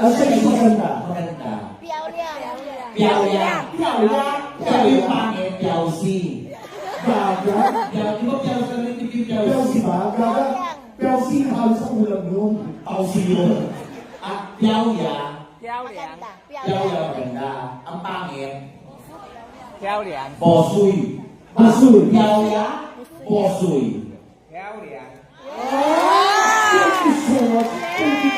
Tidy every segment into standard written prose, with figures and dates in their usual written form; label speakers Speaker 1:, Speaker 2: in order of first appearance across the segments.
Speaker 1: Ano siya yung maganda?
Speaker 2: Maganda.
Speaker 3: Piao liang.
Speaker 2: Piao yan.
Speaker 1: Piao yan.
Speaker 2: Piao yung pangit, piao si.
Speaker 1: Gaga.
Speaker 2: Piao, di ba piao sa natin yung piao
Speaker 1: Pero
Speaker 2: si?
Speaker 1: si ba? Gaga. Pero si halos sa ulam yun.
Speaker 2: Piao si yun. At piao ya.
Speaker 3: Maganda. Piao
Speaker 2: Piao ya
Speaker 3: liang.
Speaker 2: maganda. Ang pangit,
Speaker 4: 漂亮，
Speaker 2: posoy.
Speaker 1: Basul.
Speaker 2: Piao ya, posoy.
Speaker 4: 漂亮。
Speaker 1: Thank you so much. Thank you.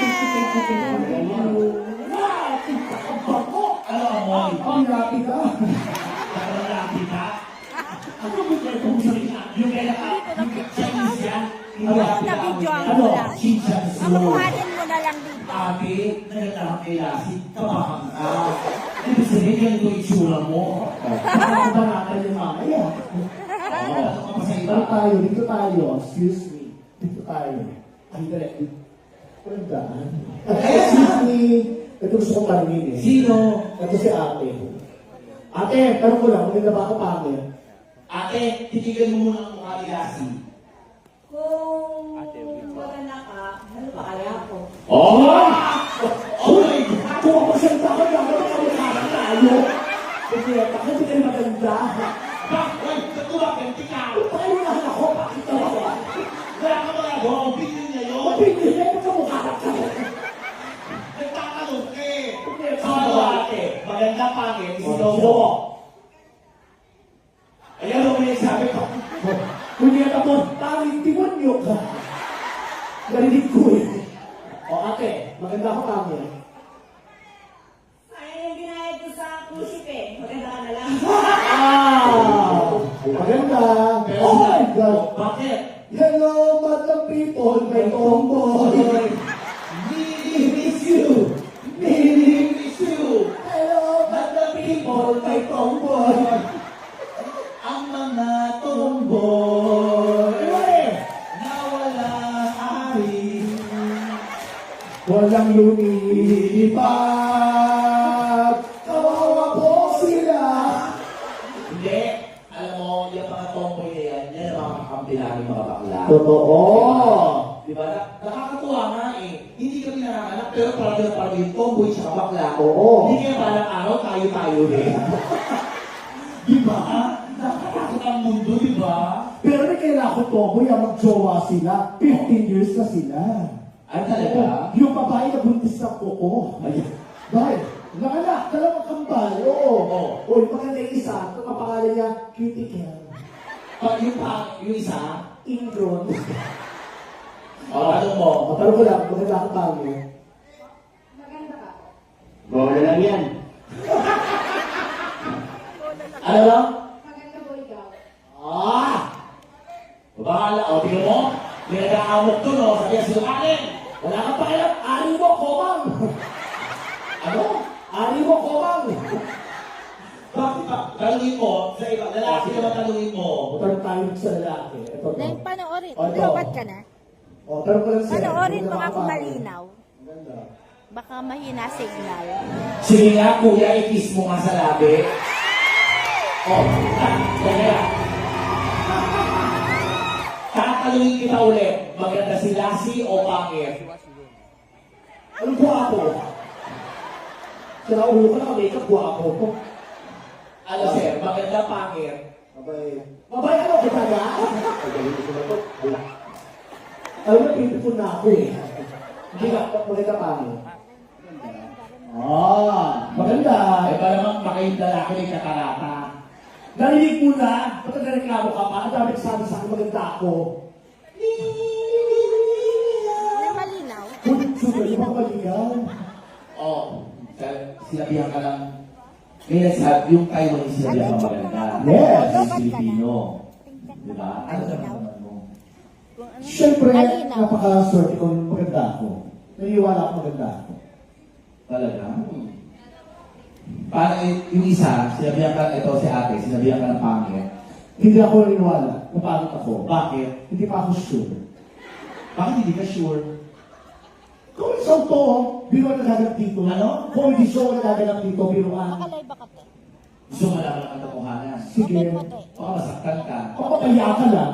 Speaker 2: Ano amoy?
Speaker 1: Ang lapi ka.
Speaker 2: Nakalalapi ka? Ano mo kayo kung salita? Yung kaya ka, yung Chinese yan?
Speaker 3: Na-videoan
Speaker 1: Ano?
Speaker 3: mo lang.
Speaker 2: Chinese
Speaker 3: Ang mukhanin mo na lang dito.
Speaker 2: Ate, nagtatang kay Lassie, kamahang ka. Ibig sabihin, ganito yung itsura mo.
Speaker 1: Nakakabanatan yung mamaya.
Speaker 2: Oo, ano ka pa sa iba?
Speaker 1: Dito tayo, dito tayo. Excuse me. Dito tayo. Ay, dali. Wala. Excuse me. Ito gusto kong tanongin eh.
Speaker 2: Sino?
Speaker 1: Ito si ate. Ate, tanong ko lang, maganda ba ako pangit?
Speaker 2: Ate, titigan mo muna ang mukha ni Lassie.
Speaker 5: Kung maganda ka, ano pa kaya ko?
Speaker 2: Oh! Oh my God!
Speaker 1: Kung ako salita ko, dapat ako makakarang tayo. Kasi bakit hindi kayo maganda?
Speaker 2: Bakit? Natuwagan ka!
Speaker 1: Tayo na ako, pakita mo ako.
Speaker 2: Wala ka magagawa, opinion niya yun.
Speaker 1: Mapindi, may pagkamukarang ka.
Speaker 2: Nagtatanong ka eh. Ano ate? Maganda pangit, sino mo? Ayan mo yung sabi ko.
Speaker 1: Kung yan ako, tanging timonyo ka. Narinig ko eh. O ate, maganda ako pangit.
Speaker 5: Ay, yung ginayad ko sa kusip eh. Maganda ka na lang.
Speaker 1: Maganda.
Speaker 2: Pero
Speaker 1: Oh my God.
Speaker 2: bakit?
Speaker 1: Hello, madam people, may tomboy.
Speaker 2: We miss you. We miss you.
Speaker 1: Hello, madam people, may tomboy.
Speaker 2: Ang mga tomboy
Speaker 1: Anyway,
Speaker 2: na walang ari.
Speaker 1: walang lumilipad. Kawawa po sila.
Speaker 2: Hindi. Alam mo, yung mga tomboy na yan, yan ang mga kakampi namin mga bakla.
Speaker 1: Totoo.
Speaker 2: Diba? Nakakatuwa nga eh. Hindi kami nanganganak, pero parang yung tomboy siya bakla.
Speaker 1: Oo.
Speaker 2: Hindi kaya parang araw, tayo-tayo rin. Diba? Nakakatakot ang mundo, diba?
Speaker 1: Pero may kailangan ko tomboy ang magjowa sila. 15 years na sila.
Speaker 2: Ay talaga?
Speaker 1: Yung babae na buntis ng kuko.
Speaker 2: Ayun.
Speaker 1: Bakit? Nanganak, dalawang kambal. Oo.
Speaker 2: Oo.
Speaker 1: O, yung maganda yung isa, ito ang pangalan niya, Cutie Kel.
Speaker 2: Pag yung isa,
Speaker 1: Ingron.
Speaker 2: tanong mo.
Speaker 1: Matanong ko lang, maganda ako pangit.
Speaker 5: Maganda ka.
Speaker 2: Bola lang yan. Ano lang?
Speaker 5: Maganda ko ikaw.
Speaker 2: Ah! Bahala. O, tingnan mo. May nag-aamok to, no? Sabi niya sinungaling.
Speaker 1: Wala ka pa kaya, ari mo, komang.
Speaker 2: Ano?
Speaker 1: Ari mo, komang.
Speaker 2: Bakit ba? Tanungin mo. Sa iba, lalaki naman tanungin mo.
Speaker 1: Tanong tayo sa lalaki. Ito, to.
Speaker 3: Neng, panoorin.
Speaker 1: O, ito.
Speaker 3: Lawat ka na.
Speaker 1: O, tanong ko lang siya.
Speaker 3: Panoorin mo
Speaker 1: Maganda
Speaker 3: nga
Speaker 1: ka
Speaker 3: kung
Speaker 1: pangit.
Speaker 3: malinaw.
Speaker 1: Maganda.
Speaker 3: Baka mahina signal.
Speaker 2: Sige nga, kuya, i-kiss mo nga sa labi. Oh, kaya. Tatanungin kita ulit. Maganda si Lassie o pangit?
Speaker 1: Anong guwapo? Sila ulo ko na makeup, guwapo.
Speaker 2: Ano, sir? Maganda pangit?
Speaker 1: Mabay. Mabay ano ko taga? Ay, galing ko na to. Wala. Alam mo, pinipon na ako eh. Hindi ka, maganda pa mo. Maganda.
Speaker 2: Ay, ba naman makayong lalaki ng kakarata?
Speaker 1: Narinig mo na, ba't nagreklamo ka pa? Ang dami sabi sa akin, maganda ako.
Speaker 3: Neng, malinaw.
Speaker 1: Super, di ba ako maligaw?
Speaker 2: Oh, sinabihan ka lang. May nagsabi, yung Taiwanese sinabihan ka maganda.
Speaker 1: Yes.
Speaker 2: Yung Filipino. Diba? Ano naman mo?
Speaker 3: Kung ano,
Speaker 1: Siyempre,
Speaker 3: malinaw.
Speaker 1: napaka-swerte ko yung maganda ako. Naniwala ako maganda ako.
Speaker 2: Talaga? Parang yung isa, sinabihan ka, ito si ate, sinabihan ka ng pangit.
Speaker 1: Hindi ako naniniwala na pangit ako.
Speaker 2: Bakit?
Speaker 1: Hindi pa ako sure.
Speaker 2: Bakit hindi ka sure?
Speaker 1: Kung isang to, biro na nagaganap dito.
Speaker 2: Ano?
Speaker 1: Kung hindi show na nagaganap dito, biro ka.
Speaker 3: Makalay ba ka, te?
Speaker 2: Gusto mo malaman ang katotohanan?
Speaker 1: Sige.
Speaker 2: Baka masaktan ka.
Speaker 1: Papapaya ka lang.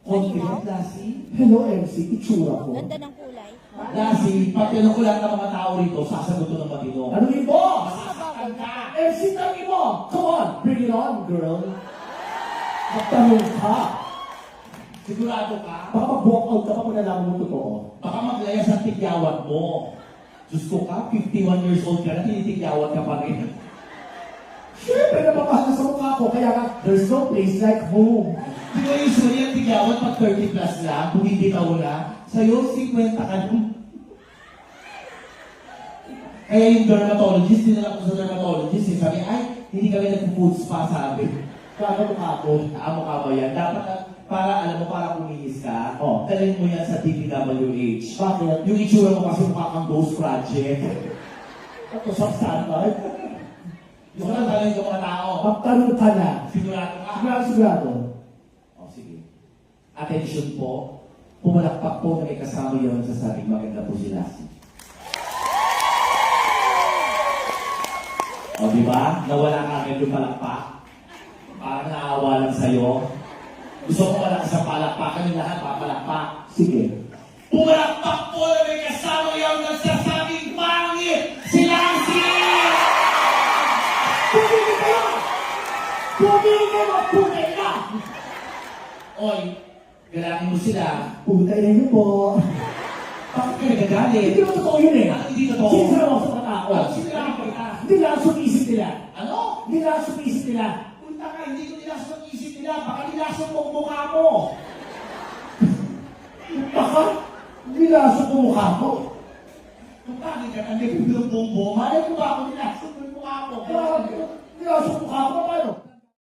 Speaker 2: Confident, Lassie?
Speaker 1: Hello, MC. Itsura ko.
Speaker 3: Ganda ng kulay.
Speaker 2: Lassie, pag tinanong ko lahat ng mga tao rito, sasagot ko ng matino.
Speaker 1: Ano yun mo?
Speaker 2: Masasaktan ka!
Speaker 1: MC tanongin mo! Come on! Bring it on, girl! Magtanong ka!
Speaker 2: Sigurado ka?
Speaker 1: Baka mag-walk out ka pa kung nalaman mo totoo.
Speaker 2: Baka maglayas ang tigyawat mo. Diyos ko ka, 51 years old ka na, tinitigyawat ka pa rin.
Speaker 1: Siyempre, napapahal sa mukha ko, kaya nga, there's no place like home.
Speaker 2: Di ba usually ang tigyawat pag 30 plus lang, bumibitaw na, sa'yo 50 ka nun. Kaya yung dermatologist, dinala ko sa dermatologist, sabi, ay, hindi kami nag-food spa, sabi.
Speaker 1: Kaya mukha ko.
Speaker 2: Mukha mo yan. Dapat, para, alam mo, para kuminis ka, dalhin mo yan sa DPWH.
Speaker 1: Bakit?
Speaker 2: Yung itsura mo kasi mukha kang ghost project.
Speaker 1: Ito sa standard.
Speaker 2: Yung ka lang talagang yung mga tao.
Speaker 1: Magtanong ka na.
Speaker 2: Sigurado ka?
Speaker 1: Sigurado.
Speaker 2: O, sige. Attention po. Pumalakpak po na may kasama yun sa sabing maganda po si Lassie. O, di ba? Nawala ka agad yung palakpak. Parang naawa lang sa'yo. Gusto mo wala sa palakpakan yung lahat, papalakpak.
Speaker 1: Sige.
Speaker 2: Pumalakpak po na may kasama yun nagsasabing pangit si Lassie!
Speaker 1: Pumili kayo! Pumili kayo! Pumili ka!
Speaker 2: Oy, galangin mo sila.
Speaker 1: Puta ina niyo po.
Speaker 2: Bakit ka nagagalit?
Speaker 1: Hindi naman totoo yun eh.
Speaker 2: Ah, hindi totoo.
Speaker 1: Sinsara ako sa mga tao.
Speaker 2: Siniraan ko kita.
Speaker 1: Hindi lang sumisip nila.
Speaker 2: Ano?
Speaker 1: Hindi lang sumisip nila.
Speaker 2: Punta ka, hindi ko nilasok ang isip nila. Baka nilasok mo ang mukha mo.
Speaker 1: Baka, nilasok ko mukha ko.
Speaker 2: Kung bakit ka tanggap yung buong buong, malay ko ba ako nilasok mo yung mukha mo?
Speaker 1: Nilasok ko mukha ko. Paano?